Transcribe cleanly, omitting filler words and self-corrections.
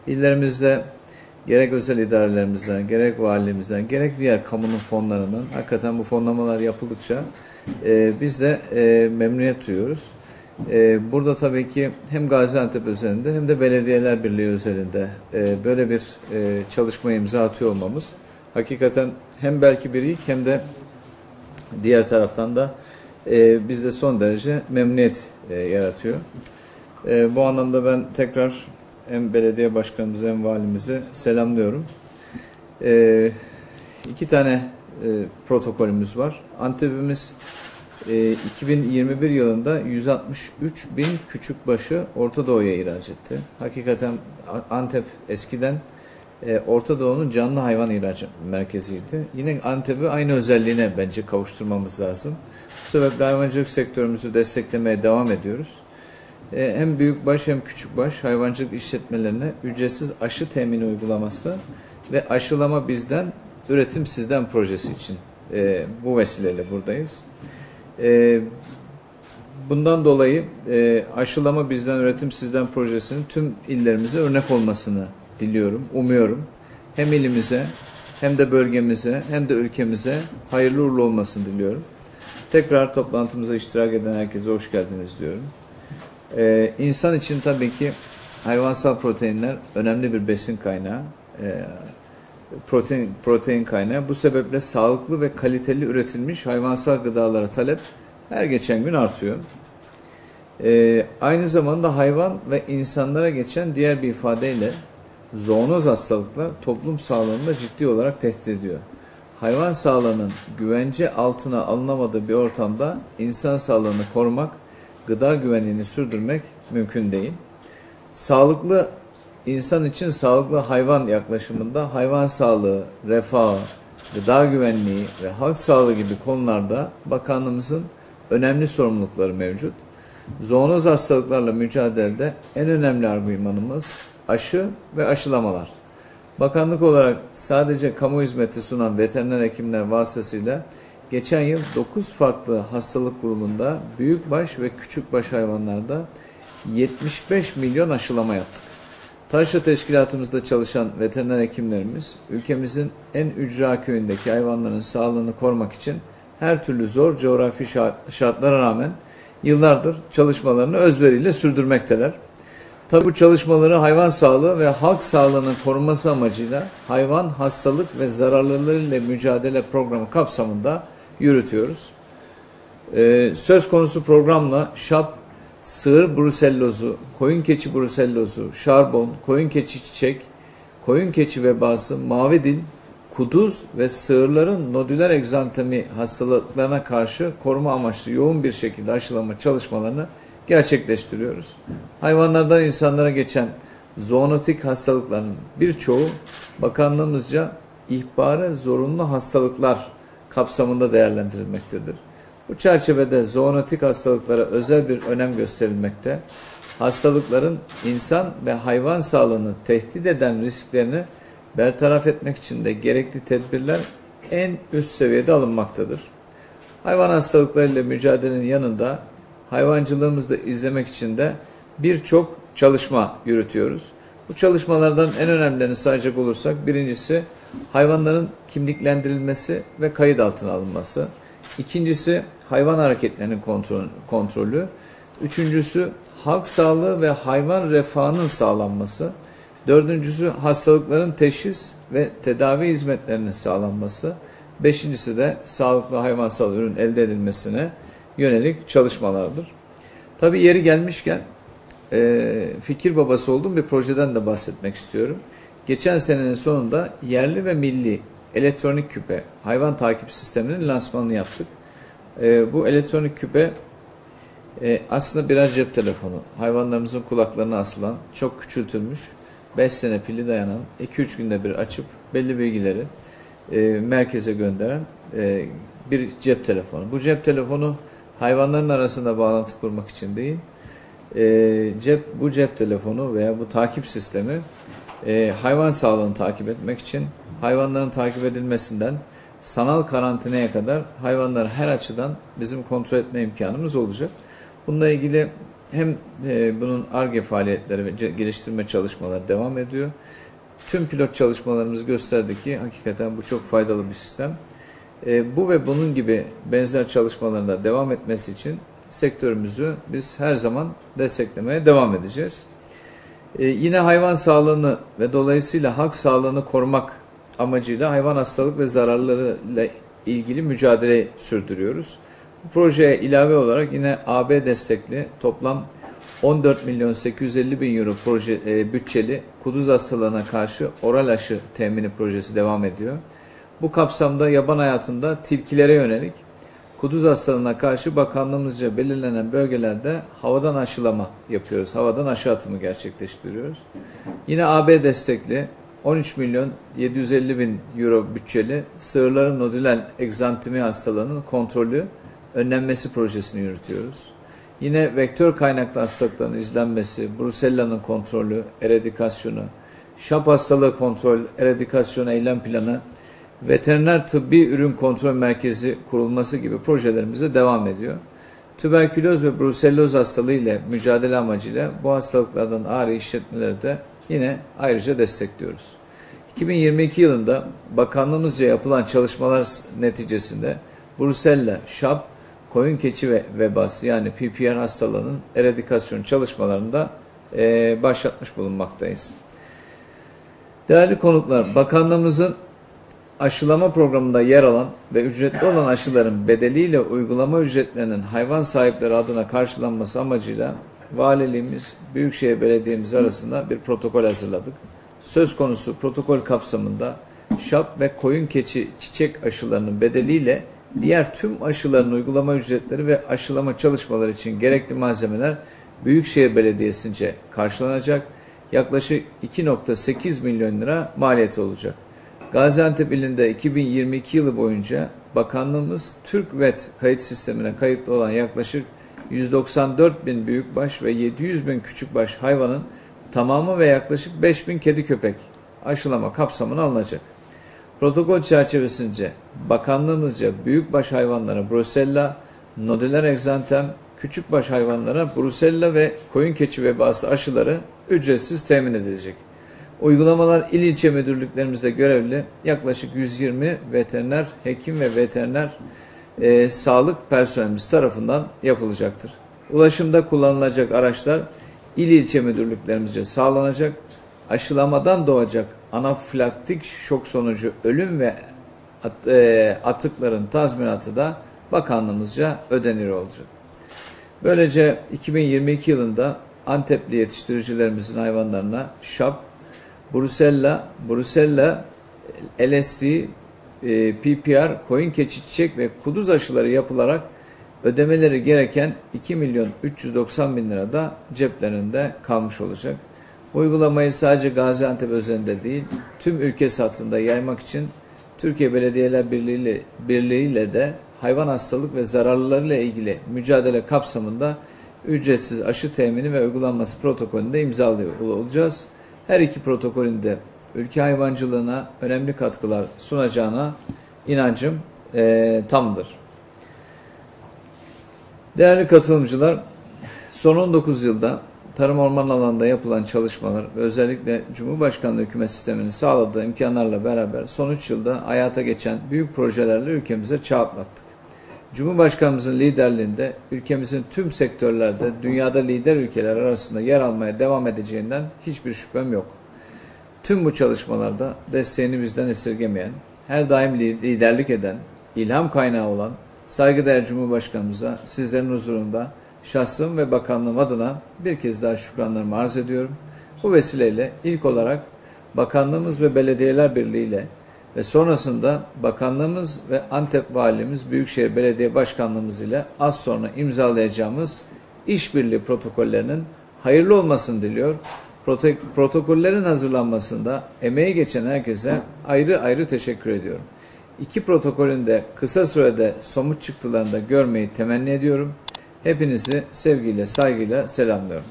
İllerimizde gerek özel idarelerimizden, gerek valiliğimizden, gerek diğer kamunun fonlarından hakikaten bu fonlamalar yapıldıkça biz de memnuniyet duyuyoruz. Burada tabii ki hem Gaziantep özelinde hem de Belediyeler Birliği özelinde böyle bir çalışmaya imza atıyor olmamız hakikaten hem belki bir ilk hem de diğer taraftan da bizde son derece memnuniyet yaratıyor. Bu anlamda ben tekrar hem belediye başkanımızı hem valimizi selamlıyorum. İki tane protokolümüz var. Antep'imiz 2021 yılında 163 bin küçükbaşı Orta Doğu'ya ihraç etti. Hakikaten Antep eskiden Orta Doğu'nun canlı hayvan ihraç merkeziydi. Yine Antep'i aynı özelliğine bence kavuşturmamız lazım. Bu sebeple hayvancılık sektörümüzü desteklemeye devam ediyoruz. Hem büyükbaş hem küçükbaş hayvancılık işletmelerine ücretsiz aşı temini uygulaması ve aşılama bizden, üretim sizden projesi için bu vesileyle buradayız. Bundan dolayı aşılama bizden, üretim sizden projesinin tüm illerimize örnek olmasını diliyorum, umuyorum. Hem ilimize, hem de bölgemize, hem de ülkemize hayırlı uğurlu olmasını diliyorum. Tekrar toplantımıza iştirak eden herkese hoş geldiniz diyorum. İnsan için tabii ki hayvansal proteinler önemli bir besin kaynağı, protein kaynağı. Bu sebeple sağlıklı ve kaliteli üretilmiş hayvansal gıdalara talep her geçen gün artıyor. Aynı zamanda hayvan ve insanlara geçen diğer bir ifadeyle zoonoz hastalıklar toplum sağlığını da ciddi olarak tehdit ediyor. Hayvan sağlığının güvence altına alınamadığı bir ortamda insan sağlığını korumak, gıda güvenliğini sürdürmek mümkün değil. Sağlıklı insan için sağlıklı hayvan yaklaşımında hayvan sağlığı, refahı, gıda güvenliği ve halk sağlığı gibi konularda bakanlığımızın önemli sorumlulukları mevcut. Zoonoz hastalıklarla mücadelede en önemli argümanımız aşı ve aşılamalar. Bakanlık olarak sadece kamu hizmeti sunan veteriner hekimler vasıtasıyla geçen yıl 9 farklı hastalık grubunda büyükbaş ve küçükbaş hayvanlarda 75 milyon aşılama yaptık. Taşra teşkilatımızda çalışan veteriner hekimlerimiz ülkemizin en ücra köyündeki hayvanların sağlığını korumak için her türlü zor coğrafi şartlara rağmen yıllardır çalışmalarını özveriyle sürdürmekteler. Tabi bu çalışmaları hayvan sağlığı ve halk sağlığının korunması amacıyla hayvan hastalık ve zararlarıyla mücadele programı kapsamında yürütüyoruz. Söz konusu programla şap, sığır brusellozu, koyun keçi brusellozu, şarbon, koyun keçi çiçek, koyun keçi vebası, mavi dil, kuduz ve sığırların nodüler egzantemi hastalıklarına karşı koruma amaçlı yoğun bir şekilde aşılama çalışmalarını gerçekleştiriyoruz. Hayvanlardan insanlara geçen zoonotik hastalıkların birçoğu bakanlığımızca ihbara zorunlu hastalıklar kapsamında değerlendirilmektedir. Bu çerçevede zoonotik hastalıklara özel bir önem gösterilmekte. Hastalıkların insan ve hayvan sağlığını tehdit eden risklerini bertaraf etmek için de gerekli tedbirler en üst seviyede alınmaktadır. Hayvan hastalıklarıyla mücadelenin yanında hayvancılığımızı da izlemek için de birçok çalışma yürütüyoruz. Bu çalışmalardan en önemlilerini sayacak olursak birincisi hayvanların kimliklendirilmesi ve kayıt altına alınması. İkincisi hayvan hareketlerinin kontrolü. Üçüncüsü halk sağlığı ve hayvan refahının sağlanması. Dördüncüsü hastalıkların teşhis ve tedavi hizmetlerinin sağlanması. Beşincisi de sağlıklı hayvansal ürün elde edilmesine yönelik çalışmalardır. Tabii yeri gelmişken fikir babası olduğum bir projeden de bahsetmek istiyorum. Geçen senenin sonunda yerli ve milli elektronik küpe hayvan takip sisteminin lansmanını yaptık. Bu elektronik küpe aslında birer cep telefonu. Hayvanlarımızın kulaklarına asılan, çok küçültülmüş, 5 sene pili dayanan, 2-3 günde bir açıp belli bilgileri merkeze gönderen bir cep telefonu. Bu cep telefonu hayvanların arasında bağlantı kurmak için değil, bu cep telefonu veya bu takip sistemi hayvan sağlığını takip etmek için hayvanların takip edilmesinden sanal karantinaya kadar hayvanları her açıdan bizim kontrol etme imkanımız olacak. Bununla ilgili hem bunun Ar-Ge faaliyetleri ve geliştirme çalışmaları devam ediyor. Tüm pilot çalışmalarımız gösterdi ki hakikaten bu çok faydalı bir sistem. Bu ve bunun gibi benzer çalışmalarında devam etmesi için sektörümüzü biz her zaman desteklemeye devam edeceğiz. Yine hayvan sağlığını ve dolayısıyla halk sağlığını korumak amacıyla hayvan hastalık ve zararlarıyla ilgili mücadele sürdürüyoruz. Bu projeye ilave olarak yine AB destekli toplam 14.850.000 euro bütçeli kuduz hastalığına karşı oral aşı temini projesi devam ediyor. Bu kapsamda yaban hayatında tilkilere yönelik kuduz hastalığına karşı bakanlığımızca belirlenen bölgelerde havadan aşılama yapıyoruz. Havadan aşı atımı gerçekleştiriyoruz. Yine AB destekli 13.750.000 euro bütçeli sığırların nodüler egzantemi hastalığının kontrolü, önlenmesi projesini yürütüyoruz. Yine vektör kaynaklı hastalıkların izlenmesi, Brusella'nın kontrolü, eradikasyonu, şap hastalığı kontrol, eradikasyon eylem planı, veteriner tıbbi ürün kontrol merkezi kurulması gibi projelerimize devam ediyor. Tüberküloz ve bruselloz hastalığı ile mücadele amacıyla bu hastalıklardan ağır işletmeleri de yine ayrıca destekliyoruz. 2022 yılında bakanlığımızca yapılan çalışmalar neticesinde Brusella, şap, koyun keçi vebası yani PPR hastalığının eradikasyon çalışmalarında başlatmış bulunmaktayız. Değerli konuklar, bakanlığımızın aşılama programında yer alan ve ücretli olan aşıların bedeliyle uygulama ücretlerinin hayvan sahipleri adına karşılanması amacıyla valiliğimiz, Büyükşehir Belediye'miz arasında bir protokol hazırladık. Söz konusu protokol kapsamında şap ve koyun keçi çiçek aşılarının bedeliyle diğer tüm aşıların uygulama ücretleri ve aşılama çalışmaları için gerekli malzemeler Büyükşehir Belediyesi'nce karşılanacak. Yaklaşık 2,8 milyon lira maliyeti olacak. Gaziantep ilinde 2022 yılı boyunca bakanlığımız TÜRKVET kayıt sistemine kayıtlı olan yaklaşık 194.000 büyükbaş ve 700.000 küçükbaş hayvanın tamamı ve yaklaşık 5.000 kedi köpek aşılama kapsamına alınacak. Protokol çerçevesince bakanlığımızca büyükbaş hayvanlara Brusella, nodüler egzantem, küçükbaş hayvanlara Brusella ve koyun keçi vebası aşıları ücretsiz temin edilecek. Uygulamalar il ilçe müdürlüklerimizde görevli yaklaşık 120 veteriner, hekim ve veteriner sağlık personelimiz tarafından yapılacaktır. Ulaşımda kullanılacak araçlar il ilçe müdürlüklerimizce sağlanacak. Aşılamadan doğacak anafilaktik şok sonucu ölüm ve atıkların tazminatı da bakanlığımızca ödeniyor olacak. Böylece 2022 yılında Antepli yetiştiricilerimizin hayvanlarına şap, Brusella, LSD, PPR, koyun keçi çiçek ve kuduz aşıları yapılarak ödemeleri gereken 2.390.000 lira da ceplerinde kalmış olacak. Uygulamayı sadece Gaziantep özelinde değil, tüm ülke satında yaymak için Türkiye Belediyeler Birliği ile de hayvan hastalık ve zararlarıyla ilgili mücadele kapsamında ücretsiz aşı temini ve uygulanması protokolünde imzalıyor olacağız. Her iki protokolün de ülke hayvancılığına önemli katkılar sunacağına inancım tamdır. Değerli katılımcılar, son 19 yılda tarım orman alanında yapılan çalışmalar ve özellikle Cumhurbaşkanlığı hükümet sisteminin sağladığı imkanlarla beraber son 3 yılda hayata geçen büyük projelerle ülkemize çağ atlattık. Cumhurbaşkanımızın liderliğinde ülkemizin tüm sektörlerde dünyada lider ülkeler arasında yer almaya devam edeceğinden hiçbir şüphem yok. Tüm bu çalışmalarda desteğini bizden esirgemeyen, her daim liderlik eden, ilham kaynağı olan saygıdeğer Cumhurbaşkanımıza sizlerin huzurunda şahsım ve bakanlığım adına bir kez daha şükranlarımı arz ediyorum. Bu vesileyle ilk olarak bakanlığımız ve Belediyeler Birliği ile ve sonrasında bakanlığımız ve Antep Valimiz Büyükşehir Belediye Başkanlığımız ile az sonra imzalayacağımız işbirliği protokollerinin hayırlı olmasını diliyor. Protokollerin hazırlanmasında emeği geçen herkese ayrı ayrı teşekkür ediyorum. İki protokolün de kısa sürede somut çıktılarını da görmeyi temenni ediyorum. Hepinizi sevgiyle, saygıyla selamlıyorum.